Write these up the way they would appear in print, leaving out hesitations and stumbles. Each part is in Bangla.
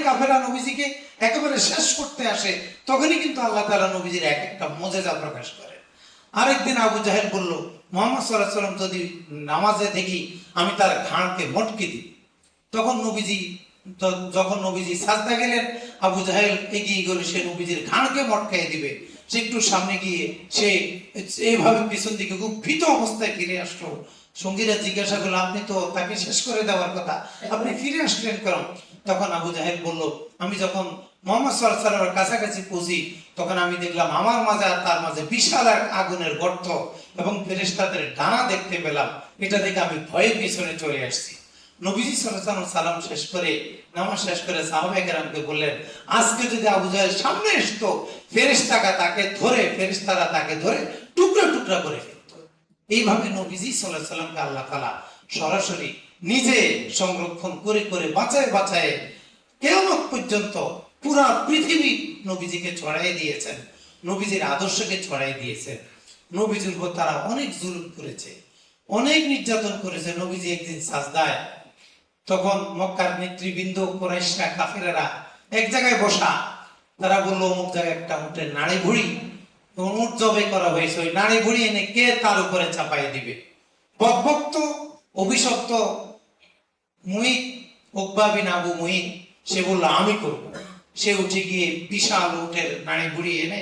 কাফেরা নবীজিকে একেবারে শেষ করতে আসে, তখনই কিন্তু আল্লাহ তাআলা নবীজির এক একটা মুজিজা প্রকাশ করে। আরেকদিন আবু জাহেল বলল, মুহাম্মদ সাল্লাল্লাহু আলাইহি ওয়াসাল্লাম যদি নামাজে দেখি আমি তার ঘাড়কে মটকে দিই। তখন যখন নবীজি সাজদা গেলেন, আবু জাহেল এগিয়ে গেল, সে নবীজির ঘাড়কে মটকাই দিবে। সে একটু সামনে গিয়ে সে এইভাবে পিছন দিকে খুব ভীত অবস্থায় ফিরে আসলো। সঙ্গীরা জিজ্ঞাসা করলো, আপনি তো তাকে শেষ করে দেওয়ার কথা, আপনি ফিরে আসলেন কেন? তখন আবু জাহেল বলল, আমি যখন মুহাম্মদ সাল্লাল্লাহু আলাইহি ওয়াসাল্লামের কাছাকাছি পৌঁছি, তখন আমি দেখলাম আমার মাঝে আর তার মাঝে বিশাল এক আগুনের গর্ত এবং ফেরেশতাদের ডানা দেখতে পেলাম। এটা দেখে আমি ভয়ে পিছনে চলে আসছি। নবীজি সাল্লাল্লাহু আলাইহি ওয়াসাল্লাম সালাম শেষ করে, নামাজ শেষ করে সাহাবায়ে কেরামকে বললেন, আজকে যদি আবু জাহেল সামনে আসতো, ফেরেশতারা তাকে ধরে টুকরা টুকরা করে ফেলত। এইভাবে নবীজি সাল্লাল্লাহু আলাইহি ওয়াসাল্লামকে আল্লাহ তাআলা সরাসরি নিজে সংরক্ষণ করে করে বাঁচায় বাঁচায় কিয়ামত পর্যন্ত পুরা পৃথিবী নবীজিকে ছড়াই দিয়েছেন, নবীজির আদর্শকে ছড়াই দিয়েছেন। নবীজির উপর তারা অনেক জুলুম করেছে, অনেক নির্যাতন করেছে। নবীজি একদিন সাজদায়, তখন মক্কার নেতৃবৃন্দ কুরাইশরা কাফেরেরা এক জায়গায় বসা, তারা বললো অমুক জায়গায় একটা উটের নাড়ি ভুড়ি, উট জবাই করা হয়েছে, ওই নাড়ি ভুড়ি এনে কে তার উপরে চাপাই দিবে। বকবক্ত অভিশপ্ত মুহিত, উকবা বিন আবু মুহিত, সে বললো আমি করব। সে উঠে গিয়ে বিশাল উটের নাড়ি ভুড়ি এনে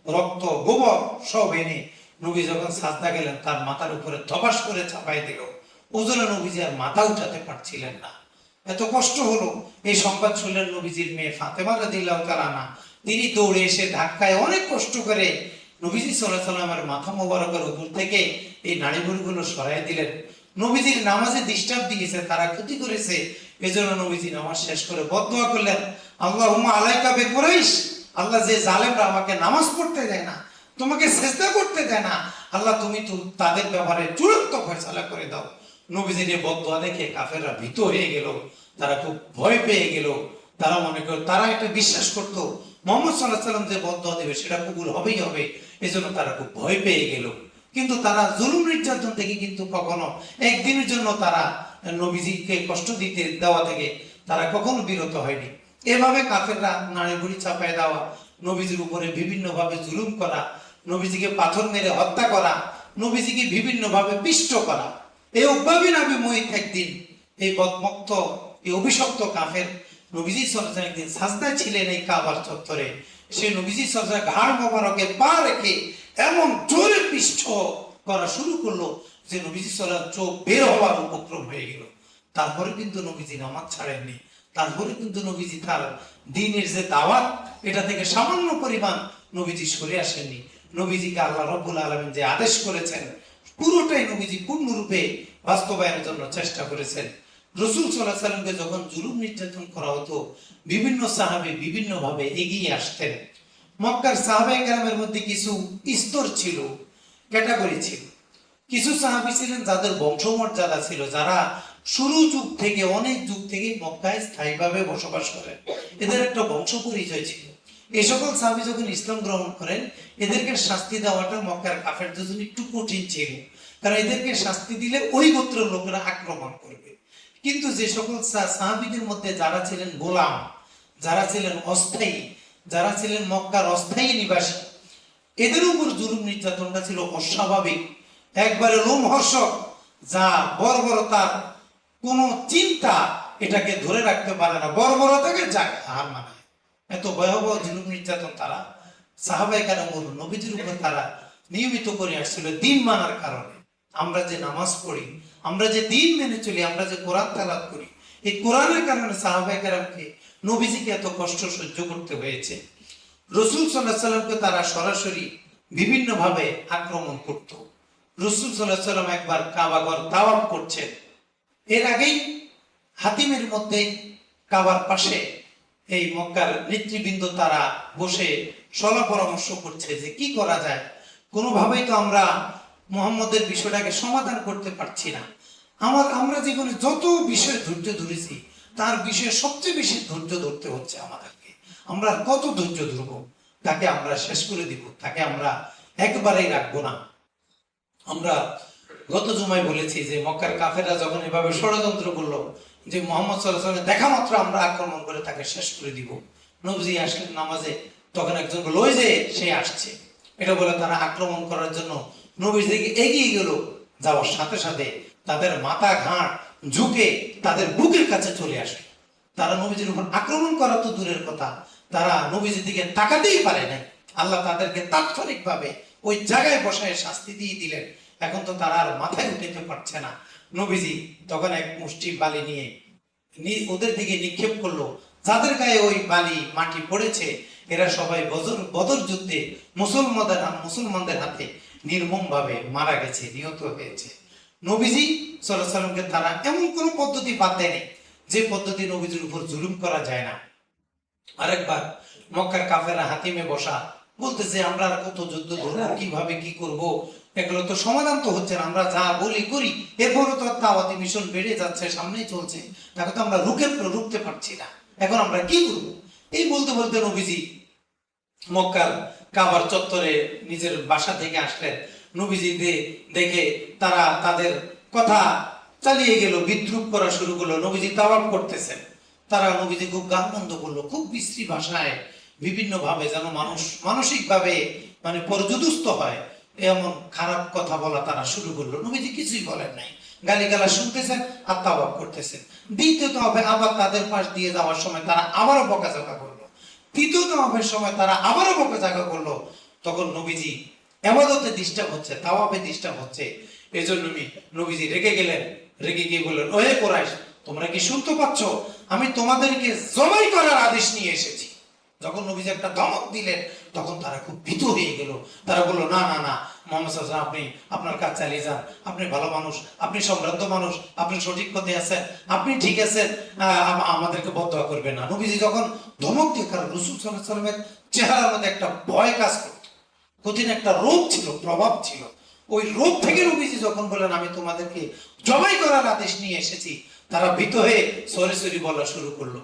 রক্ত গোবর সব এনে নবী যখন সাজদা গেলেন তার মাথার উপরে ধপাস করে চাপাই দিল। ওজনে নবীজি আর মাথা উঠাতে পারছিলেন না, এত কষ্ট হলো। এই সংবাদ শুনলেন নবীজির মেয়ে ফাতেমা রাদিয়াল্লাহু তাআলা আনহা। তিনি দৌড়ে এসে ধাক্কায় অনেক কষ্ট করে নবীজি সাল্লাল্লাহু আলাইহি ওয়াসাল্লামের মাথা মোবারকের উপর থেকে এই নাড়িভুড়িগুলো সরাই দিলেন। নবীজির নামাজে ডিস্টার্ব দিয়েছে, তারা ক্ষতি করেছে, এজন্য নবীজি নামাজ শেষ করে বদদোয়া করলেন, আল্লাহুম্মা আলাইকা বিকুরাইশ, আল্লাহ যে জালেমরা আমাকে নামাজ পড়তে দেয় না, তোমাকে সিজদা করতে দেয় না, আল্লাহ তুমি তো তাদের ব্যাপারে চূড়ান্ত ফয়সালা করে দাও। নবীজির এই বদদোয়া দেখে কাফেররা ভীত হয়ে গেল, তারা খুব ভয় পেয়ে গেল। তারা মনে করত, তারা একটা বিশ্বাস করত মুহাম্মদ সাল্লাল্লাহু আলাইহি ওয়াসাল্লাম যে বদদোয়া দেবে সেটা কবুল হবেই হবে, এজন্য তারা খুব ভয় পেয়ে গেল। কিন্তু তারা জুলুম নির্যাতন থেকে কিন্তু কখনো একদিনের জন্য তারা নবীজিকে কষ্ট দিতে দেওয়া থেকে তারা কখনো বিরত হয়নি। এভাবে কাফেররা নাড়ি ভুড়ি চাপায় দেওয়া, নবীজির উপরে বিভিন্ন ভাবে জুলুম করা, নবীজিকে পাথর মেরে হত্যা করা, নবীজিকে বিভিন্ন ভাবে পিষ্ট করা। এই উকবা বিন আবি মুহিত একদিন এই বদমক্ত, এই অভিশপ্ত কাফের নবীজি সাল্লাল্লাহু আলাইহি ওয়াসাল্লাম একদিন সাজদায় ছিলেন এই কাবার চত্বরে, সে নবীজি সাল্লাল্লাহু আলাইহি ওয়াসাল্লাম ঘাড় মোবারকে পা রেখে এমন জোরে পিষ্ট করা শুরু করলো যে নবীজি সাল্লাল্লাহু আলাইহি ওয়াসাল্লাম চোখ বের হওয়ার উপক্রম হয়ে গেল। তারপরে কিন্তু নবীজি নামাজ ছাড়েননি, তারপরে কিন্তু নবীজি তার দ্বীনের যে দাওয়াত, এটা থেকে সামান্য পরিমাণ নবীজি সরে আসেননি। নবীজিকে আল্লাহ রাব্বুল আলামিন যে আদেশ করেছেন পুরোটাই নবীজি পূর্ণরূপে বাস্তবায়নের জন্য চেষ্টা করেছেন। রাসূল সাল্লাল্লাহু আলাইহি ওয়াসাল্লামকে যখন জুলুম নির্যাতন করা হতো, বিভিন্ন সাহাবী বিভিন্ন ভাবে এগিয়ে আসতেন। মক্কার সাহাবায়ে কেরামের মধ্যে কিছু স্তর ছিল, ক্যাটাগরি ছিল। কিছু সাহাবী ছিলেন যাদের বংশমর্যাদা ছিল, যারা শুরু যুগ থেকে, অনেক যুগ থেকে মক্কায় স্থায়ীভাবে বসবাস করেন, এদের একটা বংশ পরিচয় ছিল। এই সকল সাহাবী যখন ইসলাম গ্রহণ করেন, এদেরকে শাস্তি দেওয়াটা মক্কার কাফেরদের জন্য একটু কঠিন ছিল, কারণ এদেরকে শাস্তি দিলে ওই গোত্রের লোকেরা আক্রমণ করবে। কিন্তু যে সকল সাহাবীদের মধ্যে যারা ছিলেন গোলাম, যারা ছিলেন অস্থায়ী, যারা ছিলেন মক্কার অস্থায়ী নিবাসী, এদের উপর জুলুম নির্যাতনটা ছিল অস্বাভাবিক, একবারে লোমহর্ষক, যা বর্বরতার কোন চিন্তা এটাকে ধরে রাখতে পারে না, বর্বরতাকে যাকে হার মানায়। এত ভয়াবহ জুলুম নির্যাতন তারা সাহাবায়ে কেরাম নবীজির উপর তারা নিয়মিত করে আসছিল দিন মানার কারণে। আমরা যে নামাজ পড়ি, আমরা যে দিন মেনে চলি, আমরা যে কোরআন তেলাওয়াত করি, এই কোরআনের কারণে সাহাবায়ে কেরামকে, নবীজিকে এত কষ্ট সহ্য করতে হয়েছে। রাসূল সাল্লাল্লাহু আলাইহি ওয়াসাল্লামকে তারা সরাসরি বিভিন্ন ভাবে আক্রমণ করত। রাসূল সাল্লাল্লাহু আলাইহি ওয়াসাল্লাম একবার কাবা ঘর তাওয়াফ করছেন, এর আগেই হাতিমের মধ্যে কাবার পাশে এই মক্কার নেতৃবৃন্দ তারা বসে সলা পরামর্শ করছে যে কি করা যায়, কোনোভাবেই তো আমরা মুহাম্মদের বিষয়টাকে সমাধান করতে পারছি না। আমরা জীবনে যত বিষয় ধৈর্য ধরেছি, তার বিষয়ে সবচেয়ে বেশি ধৈর্য ধরতে হচ্ছে আমাদেরকে। আমরা কত ধৈর্য ধরবো, তাকে আমরা শেষ করে দিব, তাকে আমরা একবারেই রাখবো না। আমরা গত জুমায় বলেছি যে মক্কার কাফেররা যখন এভাবে ষড়যন্ত্র করলো, যে মোহাম্মদ সাল্লাল্লাহু আলাইহি ওয়াসাল্লাম দেখা মাত্র আমরা আক্রমণ করে তাকে শেষ করে দিব। নবীজি আসলেন নামাজে, তখন একজন বলল ওই যে সে আসছে। এটা বলে তারা আক্রমণ করার জন্য নবীর দিকে এগিয়ে গেল। যাওয়ার সাথে সাথে তাদের মাথা ঘাড় ঝুঁকে তাদের বুকের কাছে চলে আসলো। তারা নবীজির উপর আক্রমণ করা তো দূরের কথা, তারা নবীজির দিকে তাকাতেই পারে নাই। আল্লাহ তাদেরকে তাৎক্ষণিক ভাবে ওই জায়গায় বসায় শাস্তি দিয়ে দিলেন। এখন তো তারা আর মাথায় উঠাতে পারছে না। নবীজি তখন এক মুষ্টি বালি নিয়ে ওদের দিকে নিক্ষেপ করলো। যাদের গায়ে ওই বালি মাটি পড়েছে এরা সবাই বদর যুদ্ধে মুসলমানদের হাতে নির্মম ভাবে মারা গেছে, নিহত হয়েছে। নবীজি সাল্লাল্লাহু আলাইহি ওয়াসাল্লামকে তারা এমন কোন পদ্ধতি বাদ দেয়নি যে পদ্ধতি নবীজির উপর জুলুম করা যায় না। আরেকবার মক্কার কাফেররা হাতিমে বসা বলতেছে আমরা আর কত যুদ্ধ ধরবো, কিভাবে কি করব, এগুলো তো সমাধান তো হচ্ছে না, আমরা যা বলি করি এরপরও তো দাওয়াতি মিশন বেড়ে যাচ্ছে, সামনেই চলছে, তাকে তো আমরা রুখতে পারছি না, এখন আমরা কি করব। এই বলতে বলতে নবীজি মক্কার কাবার চত্বরে নিজের বাসা থেকে আসলেন। নবীজি দেখে তারা তাদের কথা চালিয়ে গেল, বিদ্রুপ করা শুরু করলো। নবীজি তাওয়াফ করতেছেন, তারা নবীজি খুব গালমন্দ করলো, খুব বিশ্রী ভাষায় বিভিন্ন ভাবে যেন মানুষ মানসিক ভাবে মানে পর্যদুস্ত হয় এমন খারাপ কথা বলা তারা শুরু করলো। নবীজি কিছুই বলেন নাই, গালিগালা শুনতেছেন আর তাওয়াফ করতেছেন। দ্বিতীয়ত হবে আবার তাদের পাশ দিয়ে যাওয়ার সময় তারা আবারও বকাঝকা করলো। তৃতীয় তাওয়াফের সময় তারা আবারও বকাঝকা করলো। তখন নবীজি ইবাদতে ডিস্টার্ব হচ্ছে, তাওয়াফে ডিস্টার্ব হচ্ছে, এজন্য নবীজি রেগে গেলেন। রেগে গিয়ে বললেন ওহে কুরাইশ, তোমরা কি শুনতে পাচ্ছ আমি তোমাদেরকে জবাই করার আদেশ নিয়ে এসেছি। যখন নবীজি একটা ধমক দিলেন তখন তারা খুব ভীত হয়ে গেল। তারা বললো না না না মুহাম্মদ সাল্লাল্লাহু আলাইহি ওয়াসাল্লাম, আপনি আপনার কাজ চালিয়ে যান, আপনি ভালো মানুষ, আপনি সম্ভ্রান্ত মানুষ, আপনি সঠিক পথে আছেন, আপনি ঠিক আছেন, আমাদেরকে বদদোয়া করবেন না। নবীজি যখন ধমক দিয়ে, কারণ রাসূল সাল্লাল্লাহু আলাইহি ওয়াসাল্লামের চেহারার মধ্যে একটা ভয় কাজ করত, কঠিন একটা রোগ ছিল, প্রভাব ছিল। ওই রোগ থেকে নবীজি যখন বললেন আমি তোমাদেরকে জবাই করার আদেশ নিয়ে এসেছি, তারা ভীত হয়ে সরি সরি বলা শুরু করলো।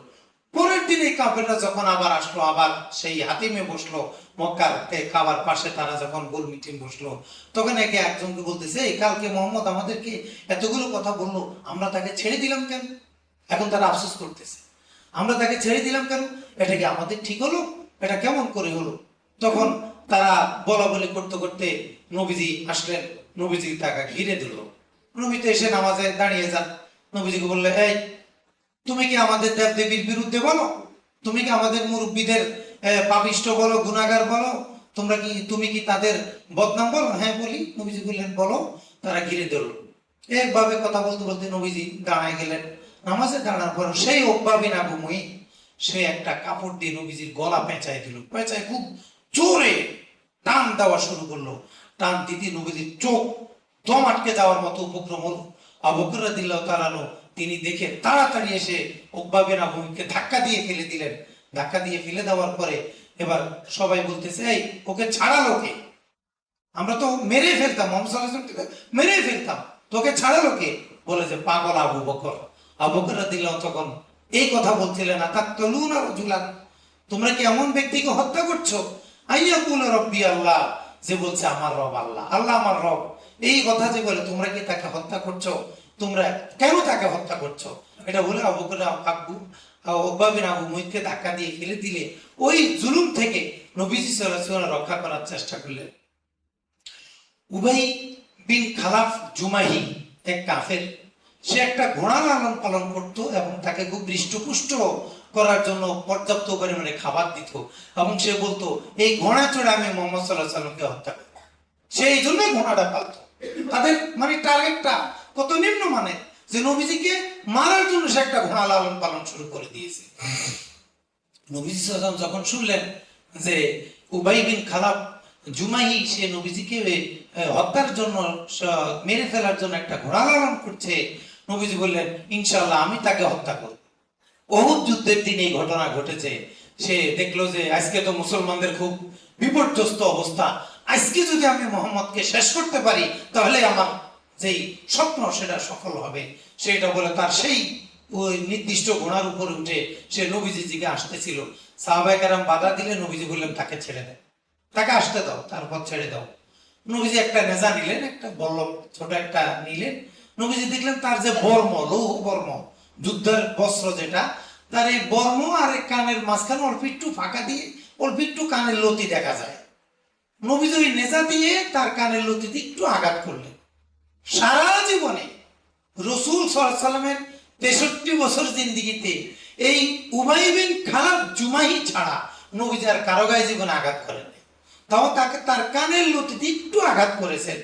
পরের দিন এই কাফেররা যখন আবার আসলো, আবার সেই হাতিমে বসলো মক্কার কাবার পাশে, তারা যখন গোল মিটিং বসলো, তখন একে একজনকে বলতেছে এই কালকে মোহাম্মদ আমাদেরকে এতগুলো কথা বললো, আমরা তাকে ছেড়ে দিলাম কেন? এখন তারা আফসোস করতেছে, আমরা তাকে ছেড়ে দিলাম কেন, এটা কি আমাদের ঠিক হলো? এটা কেমন করে হলো? তখন তারা বলা বলি করতে করতে নবীজি আসলেন। নবীজি তাকে ঘিরে দিল। নবী তো এসে নামাজে দাঁড়িয়ে যান। নবীজিকে বললে এই তুমি কি আমাদের দেব দেবীর বিরুদ্ধে বলো? তুমি কি আমাদের মুরব্বীদের পাপিষ্ঠ বলো, গুনাহগার বলো? তুমি কি তাদের বদনাম বলো? হ্যাঁ বলি। নবীজি বললেন বলো। তারা ঘিরে দিল। একভাবে কথা বলতে বলতে নবীজি দাঁড়ায় গেলেন। নামাজে দাঁড়ানোর পর সেই ওব্বাবিন আবু মুঈন সে একটা কাপড় দিয়ে নবীজির গলা পেঁচায় দিল। পেঁচায় খুব জোরে টান দেওয়া শুরু করলো। টান দিতে নবীজির চোখ দম আটকে যাওয়ার মতো উপক্রম হলো। আবু বকর রাদিয়াল্লাহু তাআলা আনহু তিনি দেখে তাড়াতাড়ি এসে উকবা বিন আবু মুঈনকে ধাক্কা দিয়ে ফেলে দিলেন। ধাক্কা দিয়ে ফেলে দেওয়ার পরে এবার সবাই বলতেছে এই ওকে ছাড়ালো কে? আমরা তো মেরে ফেলতাম, মুহাম্মদ সাল্লাল্লাহু আলাইহি ওয়াসাল্লামকে মেরে ফেলতাম, তোকে ছাড়ালো কে? বলে যে পাগল আবু বকর। আবু বকর রাদিয়াল্লাহু তখন এই কথা বলছিলেন না, তাকতুলুনা রাজুলান, তোমরা কি এমন ব্যক্তিকে হত্যা করছো? আইয়াকুল রাব্বি আল্লাহ, যে বলছে আমার রব আল্লাহ, আল্লাহ আমার রব, এই কথা যে বলে তোমরা কি তাকে হত্যা করছো? তোমরা কেন তাকে হত্যা করছো? এটা বলে আবু বকর উকবা বিন আবু মুঈনকে ধাক্কা দিয়ে ফেলে দিলে ওই জুলুম থেকে নবীজি সাল্লাল্লাহু আলাইহি ওয়াসাল্লাম রক্ষা করার চেষ্টা করলেন। উবাই বিন খালাফ জুমাহি এক কাফের, সে একটা ঘোড়া লালন পালন করত এবং তাকে খুব হৃষ্টপুষ্ট করার জন্য পর্যাপ্ত পরিমাণে খাবার দিত এবং সে বলতো এই ঘোড়া চড়ে আমি মুহাম্মদ সাল্লাল্লাহু আলাইহি ওয়াসাল্লামকে হত্যা করব। সে এই জন্যই ঘোড়াটা পালত। তাদের মানে টার্গেটটা কত নিম্ন, মানে যে নবীজিকে মারার জন্য সে একটা ঘোড়া লালন পালন শুরু করে দিয়েছে। নবীজি সাল্লাল্লাহু আলাইহি ওয়াসাল্লাম যখন শুনলেন যে উবাই বিন খালাফ জুমাহি সে নবীজিকে হত্যার জন্য, মেরে ফেলার জন্য একটা ঘোড়া লালন করছে, নবীজি বললেন ইনশাআল্লাহ আমি তাকে হত্যা করব। উহুদ যুদ্ধের দিন এই ঘটনা ঘটেছে। সে দেখলো যে আজকে তো মুসলমানদের খুব বিপর্যস্ত অবস্থা, আজকে যদি আমি মুহাম্মদকে শেষ করতে পারি তাহলে আমার যেই স্বপ্ন সেটা সফল হবে। সেটা বলে তার সেই ওই নির্দিষ্ট ঘোড়ার উপরে উঠে সে নবীজির দিকে আসতেছিল। সাহাবায়ে কেরাম বাধা দিলে নবীজি বললেন তাকে ছেড়ে দেয়, তাকে আসতে দাও, তারপর ছেড়ে দাও। নবীজি একটা নেজা নিলেন, একটা বল্লভ ছোট একটা নিলেন। নবীজি দেখলেন তার যে বর্ম, লৌহ বর্ম, যুদ্ধের বস্ত্র যেটা, তার এই বর্ম আর এই কানের মাঝখানে অল্প একটু ফাঁকা দিয়ে অল্প একটু কানের লতি দেখা যায়। নবীজি ওই নেজা দিয়ে তার কানের লতিতে একটু আঘাত করলেন। সারা জীবনে রসুল সাল্লাল্লাহু আলাইহি সাল্লামের 63 বছর জিন্দেগিতে এই উবাই বিন খালাব জুমাহি ছাড়া নবীজি আর কারো গায়ে জীবনে আঘাত করেননি। তাও তাকে তার কানের লতিতে একটু আঘাত করেছেন,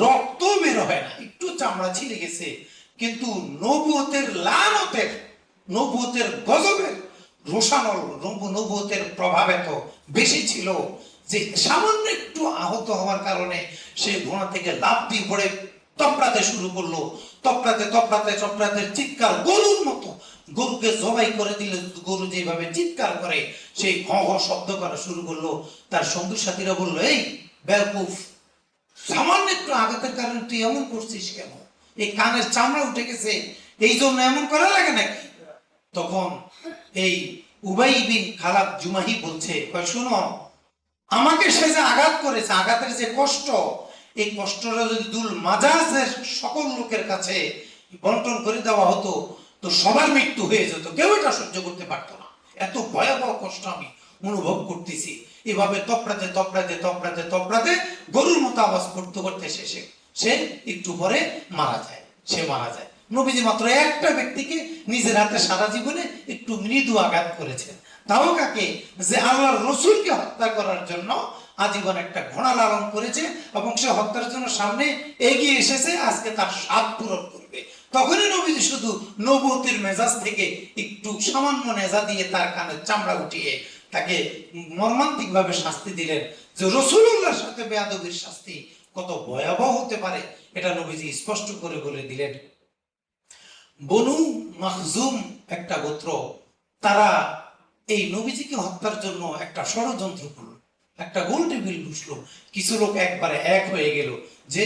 রক্ত বের হয় না, একটু চামড়া ছিঁড়ে গেছে, কিন্তু নবুয়তের লানতের, নবুয়তের গজবের রোশানল, নবুয়তের প্রভাব এত বেশি ছিল যে সামান্য একটু আহত হওয়ার কারণে সে ঘোড়া থেকে লাফ দিয়ে পড়ে তপড়াতে শুরু করলো। তপড়াতে তপড়াতে তপড়াতে চিৎকার, গরুর মতো, গরুকে জবাই করে দিলে গরু যেভাবে চিৎকার করে সেই ঘ ঘ শব্দ করা শুরু করলো। তার সঙ্গী সাথীরা বললো, এই বেলকুফ, সামান্য একটু আঘাতের কারণে তুই এমন করছিস কেন? এই কানের চামড়া উঠে গেছে, এই জন্য এমন করা লাগে নাকি? তখন এই উবাই বিন খালাব জুমাহি বলছে, শোনো, আমাকে সে যে আঘাত করেছে, আঘাতের যে কষ্ট, এই কষ্টটা যদি দুল মাজাজের সকল লোকের কাছে বন্টন করে দেওয়া হতো তো সবার মৃত্যু হয়ে যেত, কেউ এটা সহ্য করতে পারতো না। এত ভয়াবহ কষ্ট আমি অনুভব করতেছি। এভাবে তপড়াতে তপড়াতে তপড়াতে তপড়াতে গরুর মতো আওয়াজ করতে করতে শেষে সে একটু পরে মারা যায়, সে মারা যায়। নবীজি মাত্র একটা ব্যক্তিকে নিজের হাতে সারা জীবনে একটু মৃদু আঘাত করেছেন, তাও কাকে? যে আল্লাহর রসুলকে হত্যা করার জন্য আজীবন একটা ঘোড়া লালন করেছে এবং সে হত্যার জন্য সামনে এগিয়ে এসেছে, আজকে তার স্বাদ পূরণ করবে। তখনই নবীজি শুধু নবুয়তের মেজাজ থেকে একটু সামান্য নেজা দিয়ে তার কানের চামড়া উঠিয়ে তাকে মর্মান্তিক ভাবে শাস্তি দিলেন। যে রাসূলুল্লাহর সাথে বেয়াদবির শাস্তি কত ভয়াবহ হতে পারে এটা নবীজি স্পষ্ট করে বলে দিলেন। বনু মাখজুম একটা গোত্র, তারা এই নবীজিকে হত্যার জন্য একটা ষড়যন্ত্র করলো, একটা গোল টেবিল বসলো। কিছু লোক একবারে এক হয়ে গেল যে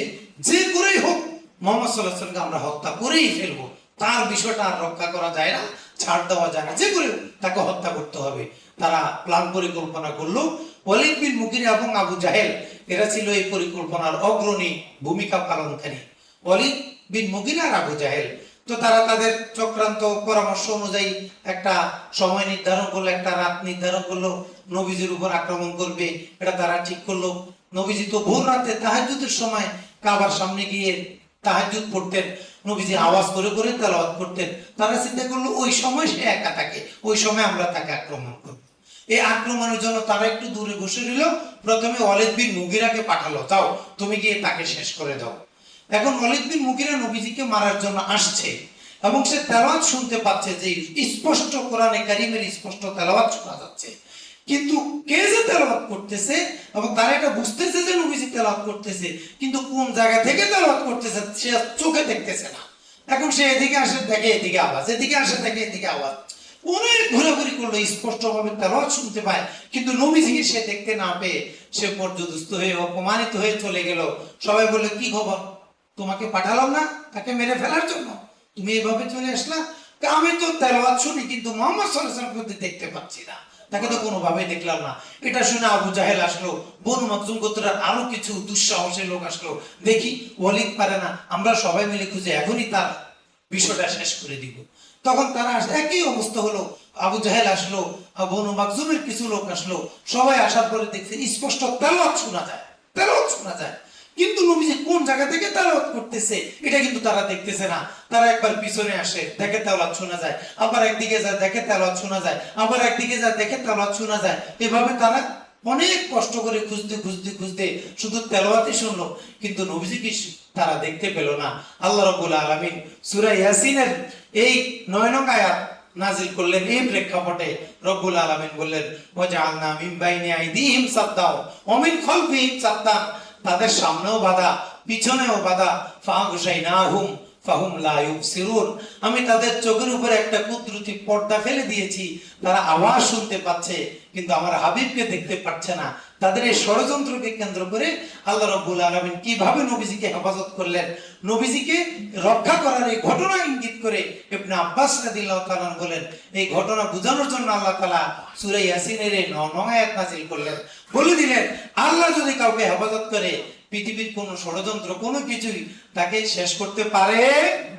যে করেই হোক মুহাম্মদ সাল্লাল্লাহু আলাইহি ওয়াসাল্লামকে আমরা হত্যা করেই ফেলবো, তার বিষয়টা আর রক্ষা করা যায় না, ছাড় দেওয়া যায় না, যে করে তাকে হত্যা করতে হবে। তারা প্ল্যান পরিকল্পনা করলো। ওয়ালিদ বিন মুগিরা এবং আবু জাহেল এরা ছিল এই পরিকল্পনার অগ্রণী ভূমিকা পালনকারী। ওয়ালিদ বিন মুগিরা আর আবু জাহেল, তো তারা তাদের চক্রান্ত পরামর্শ অনুযায়ী একটা সময় নির্ধারণ করলো, একটা রাত নির্ধারণ করলো, নবীজির উপর আক্রমণ করবে, এটা তারা ঠিক করলো। নবীজি তো ভোর রাতে তাহাজ্জুদের সময় কাবার সামনে গিয়ে তাহাজ্জুদ পড়তেন, নবীজি আওয়াজ করে করে তেলাওয়াত করতেন। তারা চিন্তা করলো ওই সময় সে একা থাকে, ওই সময় আমরা তাকে আক্রমণ করব। এই আক্রমণের জন্য তারা একটু দূরে বসে রইল। প্রথমে ওয়ালিদ বিন মুগিরাকে পাঠালো, যাও তুমি গিয়ে তাকে শেষ করে দাও। এখন ওয়ালিদ বিন মুগিরা নবীজিকে মারার জন্য আসছে এবং সে তেলাওয়াত শুনতে পাচ্ছে, যে স্পষ্ট কোরআনে কারীমের স্পষ্ট তেলাওয়াত শোনা যাচ্ছে, কিন্তু কে যে তেলাওয়াত করতেছে এবং তারা এটা বুঝতেছে যে নবীজি তেলাওয়াত করতেছে, কিন্তু কোন জায়গা থেকে তেলাওয়াত করতেছে সে চোখে দেখতেছে না। এখন সে এদিকে আসে দেখে এদিকে আওয়াজ, এদিকে আসে দেখে এদিকে আওয়াজ, অনেক ঘোরাঘুরি করলো, স্পষ্টভাবে তেলাওয়াত শুনতে পায়, কিন্তু নবীজিকে সে দেখতে না পেয়ে সে পর্যদস্ত হয়ে অপমানিত হয়ে চলে গেল। সবাই বলল, কি খবর, তোমাকে পাঠালাম না তাকে মেরে ফেলার জন্য, তুমি এইভাবে চলে আসলা? আমি তো তেলাওয়াত শুনি কিন্তু মুহাম্মদ সাল্লাল্লাহু আলাইহি ওয়াসাল্লামকে দেখতে পাচ্ছি না, তাকে তো কোনোভাবে দেখলাম না। এটা শুনে আবু জাহেল আসলো, বনু মাখজুম গোত্রের আরো কিছু দুঃসাহসী লোক আসলো, দেখি ওয়ালিদ পারে না, আমরা সবাই মিলে খুঁজে এখনই তার বিষয়টা শেষ করে দিব। তখন তারা একই অবস্থা হলো, আবু জাহেল আসলো, বনু মাখজুমের কিছু লোক আসলো, সবাই আসার পরে দেখছে স্পষ্ট তেলাওয়াত শোনা যায়, তেলাওয়াত শোনা যায়, কিন্তু নবীজি কোন জায়গা থেকে তেলাওয়াত করতেছে এটা কিন্তু তারা দেখতেছে না। তারা একবার পিছনে আসে, দেখে তেলাওয়াত শোনা যায়, আবার একদিকে যায় দেখে তেলাওয়াত শোনা যায়, আবার একদিকে যায় দেখে তেলাওয়াত শোনা যায়। এভাবে তারা অনেক কষ্ট করে খুঁজতে খুঁজতে খুঁজতে শুধু তেলাওয়াতই শুনলো, কিন্তু নবীজিকে তারা দেখতে পেল না। আল্লাহ রাব্বুল আলামিন সূরা ইয়াসিনের এই 9 নং আয়াত নাজিল করলেন। এই প্রেক্ষাপটে রব্বুল আলামিন বললেন, ওয়াজআলনা মিন বাইনি আইদিহিম সাদ্দা ওয়া মিন খালফিহিম সাদ্দা, তাদের সামনেও বাধা পিছনেও বাধা, ফাগশাইনাহুম ফাহুম লা ইউবসিরুন, আমি তাদের চোখের উপরে একটা কুদরতি পর্দা ফেলে দিয়েছি, তারা আওয়াজ শুনতে পাচ্ছে কিন্তু আমার হাবিবকে দেখতে পাচ্ছে না। তাদের এই ষড়যন্ত্রকে কেন্দ্র করে আল্লাহ রাব্বুল আলামিন কিভাবে নবীজিকে হেফাজত করলেন, নবীজিকে রক্ষা করার এই ঘটনা ইঙ্গিত করে ইবনে আব্বাস রাদিয়াল্লাহু তাআলা বলেন, এই ঘটনা বোঝানোর জন্য আল্লাহ তাআলা সূরা ইয়াসিনের এই 9 নং আয়াত নাযিল করলেন, বলে দিলেন আল্লাহ যদি কাউকে হেফাজত করে পৃথিবীর কোনো ষড়যন্ত্র কোনো কিছুই তাকে শেষ করতে পারে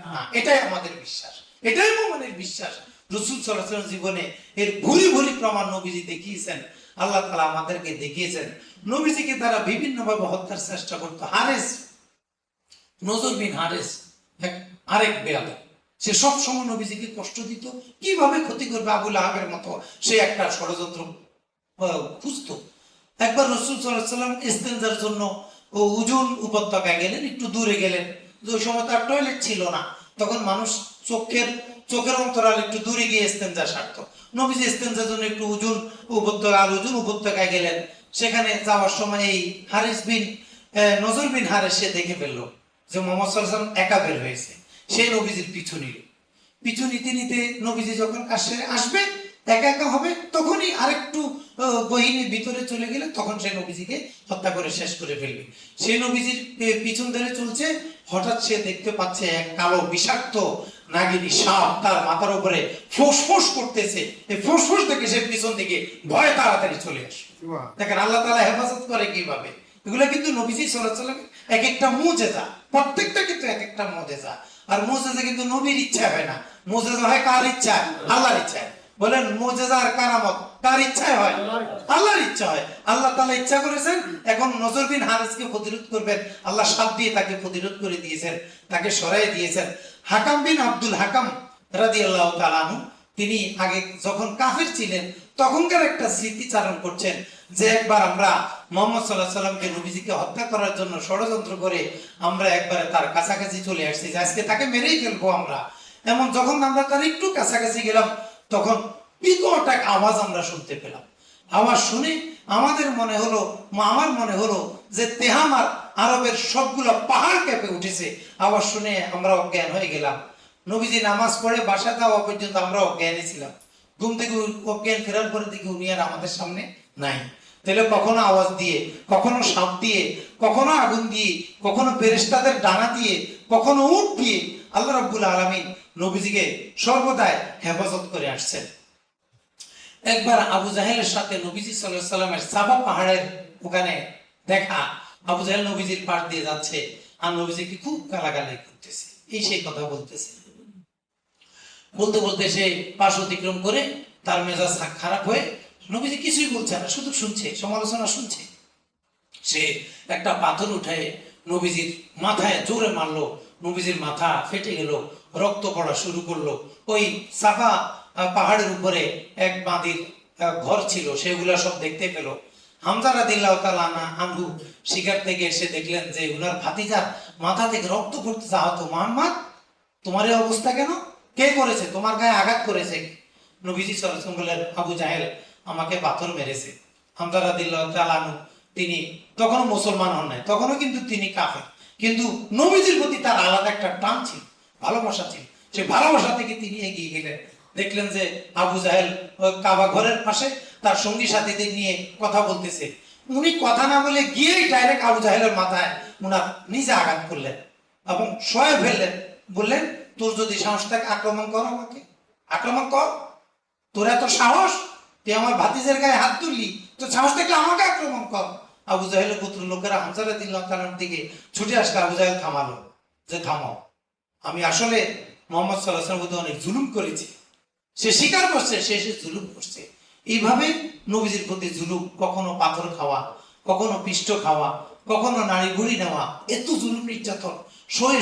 না। এটাই আমাদের বিশ্বাস, এটাই মুমিনের বিশ্বাস। রাসূল সাল্লাল্লাহু আলাইহি ওয়াসাল্লাম জীবনে এর ভুরি ভুরি প্রমাণ নবীজি দেখিয়েছেন। আল্লাহ তাআলা আমাদেরকে দেখিয়েছেন। নবীজিকে তারা বিভিন্ন ভাবে হত্যার চেষ্টা করত। হারেস, নজর বিন হারেস আরেক বেয়াদব, সে সব সময় নবীজিকে কষ্ট দিত, কিভাবে ক্ষতি করবে আবু লাহাবের মতো সে একটা ষড়যন্ত্র খুঁজত। একবার রাসূল সাল্লাল্লাহু আলাইহি ওয়াসাল্লাম ইস্তেনজার জন্য উজুন উপত্যকায় গেলেন, একটু দূরে গেলেন। ওই সময় তার টয়লেট ছিল না, তখন মানুষ চোখের অন্তরাল একটু দূরে গিয়ে ইস্তেনজা সারত। নবীজি ইস্তেনজার জন্য একটু উজুন উপত্যকায় গেলেন। সেখানে যাওয়ার সময় এই হারিস বিন নজর বিন হারেস সে দেখে ফেললো যে মুহাম্মদ সাল্লাল্লাহু আলাইহি ওয়াসাল্লাম একা বের হয়েছে। সে নবীজির পিছু নিল। পিছু নিতে নিতে নবীজি যখন কাছে আসবে, একা একা হবে, তখনই আরেকটু গহীনের ভিতরে চলে গেলে তখন সে নবীজিকে হত্যা করে শেষ করে ফেলবে। সে নবীজির পিছন ধরে চলছে, হঠাৎ সে দেখতে পাচ্ছে এক কালো বিষাক্ত নাগিনী সাপ তার মাথার উপরে ফোঁস করতেছে। এই ফোঁস থেকে সে পিছন দিকে ভয়ে তাড়াতাড়ি চলে আসে। দেখেন আল্লাহ তাআলা হেফাজত করে কিভাবে। এগুলো কিন্তু নবীজি সাল্লাল্লাহু আলাইহি ওয়াসাল্লাম এক একটা মুজিজা, প্রত্যেকটা কিন্তু এক একটা মুজিজা। আর মুজিজা কিন্তু নবীর ইচ্ছা হয় না, মুজিজা হয় কার ইচ্ছা? আল্লাহর ইচ্ছায়। বলেন মুজিজা আর কারামত কার ইচ্ছায় হয়? আল্লাহর ইচ্ছা হয়। আল্লাহ তাআলা ইচ্ছা করেছেন এখন নজর বিন হারিসকে প্রতিরোধ করবেন, আল্লাহ সাপ দিয়ে তাকে প্রতিরোধ করে দিয়েছেন, তাকে সরাই দিয়েছেন। হাকাম বিন আব্দুল হাকাম রাদিয়াল্লাহু তাআলা আনহু, তিনি আগে যখন কাফের ছিলেন তখনকার একটা স্মৃতিচারণ করছেন যে একবার আমরা মুহাম্মদ সাল্লাল্লাহু আলাইহি ওয়াসাল্লামকে নবীজিকে হত্যা করার জন্য ষড়যন্ত্র করে আমরা একবারে তার কাছাকাছি চলে আসছি, যে আজকে তাকে মেরেই ফেলবো আমরা। এমন যখন আমরা তার একটু কাছাকাছি গেলাম তখন বিকট এক আওয়াজ আমরা শুনতে পেলাম। আওয়াজ শুনে আমার মনে হলো যে তেহামার আরবের সবগুলো পাহাড় কেঁপে উঠেছে। আওয়াজ শুনে আমরা অজ্ঞান হয়ে গেলাম। নবীজি নামাজ পড়ে বাসা যাওয়া পর্যন্ত আমরা অজ্ঞানী ছিলাম। ঘুম থেকে অজ্ঞান ফেরার পরে দেখি উনি আর আমাদের সামনে নাই। তাহলে কখনো আওয়াজ দিয়ে, কখনো সাপ দিয়ে, কখনো আগুন দিয়ে, কখনো ফেরেশতাদের ডানা দিয়ে, কখনো উট দিয়ে আল্লাহ রাব্বুল আলামিন নবীজিকে সর্বদাই হেফাজত করে আসছেন। একবার আবু জাহেলের সাথে নবীজি সাল্লাল্লাহু আলাইহি ওয়াসাল্লামের সাফা পাহাড়ের ওখানে দেখা। আবু জাহেল নবীজির পাশ দিয়ে যাচ্ছে আর নবীজিকে খুব গালাগালি করতেছে, এই সেই কথা বলতেছে। বলতে বলতে সে পাশ অতিক্রম করে তার মেজাজ খারাপ হয়ে, নবীজি কিছুই বলছে না, শুধু শুনছে, সমালোচনা শুনছে। সে একটা পাথর উঠে নবীজির মাথায় জোরে মারলো, নবীজির মাথা ফেটে গেল, রক্ত পড়া শুরু করলো। ওই সাফা পাহাড়ের উপরে এক বাঁদির ঘর ছিল, সেগুলা সব দেখতে পেল। হামজা রাদিয়াল্লাহু তাআলা আনহু শিকার থেকে এসে দেখলেন যে উনার ভাতিজার মাথা থেকে রক্ত পড়তেছে। আহত, মুহাম্মদ তোমার এই অবস্থা কেন? কে করেছে? তোমার গায়ে আঘাত করেছে? নবীজি সাল্লাল্লাহু আলাইহি ওয়াসাল্লাম বললেন, আবু জাহেল আমাকে পাথর মেরেছে। হামজা রাদিয়াল্লাহু তাআলা আনহু তিনি তখনও মুসলমান হন নাই, তখনও কিন্তু তিনি কাফের, কিন্তু নবীজির প্রতি তার আলাদা একটা টান ছিল, ভালোবাসা ছিল। সে ভালোবাসা থেকে তিনি এগিয়ে গেলেন। দেখলেন যে আবু জাহেল কাবা ঘরের পাশে তার সঙ্গী সাথীদের নিয়ে কথা বলতেছে। উনি কথা না বলে গিয়েই ডাইরেক্ট আবু জাহেলের মাথায় উনার নিজে আঘাত করলেন এবং শয়ে ফেললেন। বললেন, তোর যদি সাহস থাকে আক্রমণ কর, আমাকে আক্রমণ কর, তোর এত সাহস, তুই আমার ভাতিজের গায়ে হাত তুললি, তোর সাহস থাকলে আমাকে আক্রমণ কর। আবু জাহেলের পুত্র লোকেরা হামজা রাদিয়াল্লাহু তাআলার দিকে ছুটে আসলে আবু জাহেল থামালো, যে থামো, আমি আসলে মুহাম্মদ সাল্লাল্লাহু আলাইহি ওয়াসাল্লামের প্রতি অনেক জুলুম করেছি। সে স্বীকার করছে, সে জুলুম করছে। এইভাবে নবীজির প্রতি জুলুম, কখনো পাথর খাওয়া, কখনো পিষ্ট খাওয়া, কখনো নারী বুড়ি নেওয়া, এত জুলুম নির্যাতন সয়ে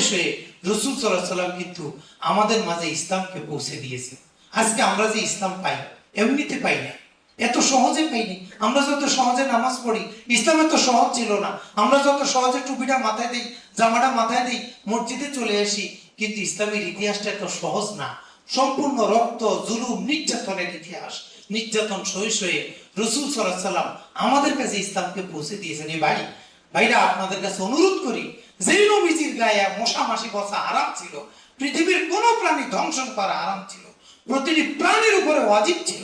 রাসূল সাল্লাল্লাহু আলাইহি ওয়াসাল্লাম কিন্তু আমাদের মাঝে ইসলামকে পৌঁছে দিয়েছে। আজকে আমরা যে ইসলাম পাই এমনিতে পাই না, এত সহজে পাইনি। আমরা যত সহজে নামাজ পড়ি, ইসলাম এত সহজ ছিল না। আমরা যত সহজে টুপিটা মাথায় দিই, জামাটা মাথায় দিই, মসজিদে চলে আসি, কিন্তু ইসলামের ইতিহাসটা এত সহজ না। সম্পূর্ণ রক্ত, জুলুম, নির্যাতনের ইতিহাস। নির্যাতন সয়ে রাসূল সাল্লাল্লাহু আলাইহি ওয়াসাল্লাম আমাদের কাছে ইসলামকে পৌঁছে দিয়েছেন। এই ভাইরা আপনাদের কাছে অনুরোধ করি, যে নবীজির গায়ে মশা মাছি বসা হারাম ছিল, পৃথিবীর কোন প্রাণী ধ্বংসন করা হারাম ছিল, প্রতিটি প্রাণীর উপরে ওয়াজিব ছিল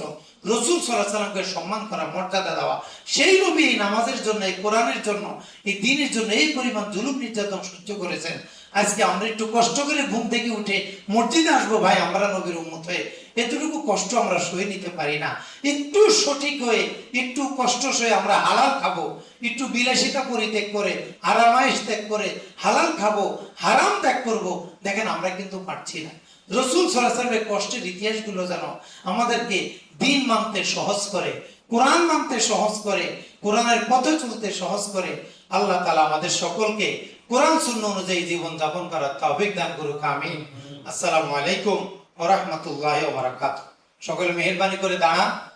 রাসূল সাল্লাল্লাহু আলাইহি ওয়াসাল্লামকে সম্মান করা, মর্যাদা দেওয়া। সেই নবী এই নামাজের জন্য, এই কোরআনের জন্য, এই দ্বীনের জন্য এই পরিমাণ জুলুম নির্যাতন সহ্য করেছেন। আজকে আমরা একটু কষ্ট করে ঘুম থেকে উঠে মসজিদে আসবো, ভাই আমরা নবীর উম্মত হয়ে, এতটুকু কষ্ট আমরা সয়ে নিতে পারি না। একটু সঠিক হয়ে, একটু কষ্ট সয়ে আমরা হালাল খাবো, একটু বিলাসিতা পরিত্যাগ করে, আরামায়েশ ত্যাগ করে হালাল খাবো, হারাম ত্যাগ করব। দেখেন আমরা কিন্তু পারছি না। রসুল সাল্লাল্লাহু আলাইহি ওয়াসাল্লামের কষ্টের ইতিহাসগুলো যেন আমাদেরকে দিন মানতে সহজ করে, কোরআন মানতে সহজ করে, কোরআনের পথে চলতে সহজ করে। আল্লাহ তাআলা আমাদের সকলকে কোরআন সুন্নাহ অনুযায়ী জীবন যাপন করার তৌফিক দান করুক, আমিন। আসসালামু আলাইকুম ওয়া রাহমাতুল্লাহি ওয়া বারাকাতুহু। সকলে মেহেরবানি করে দাঁড়ান।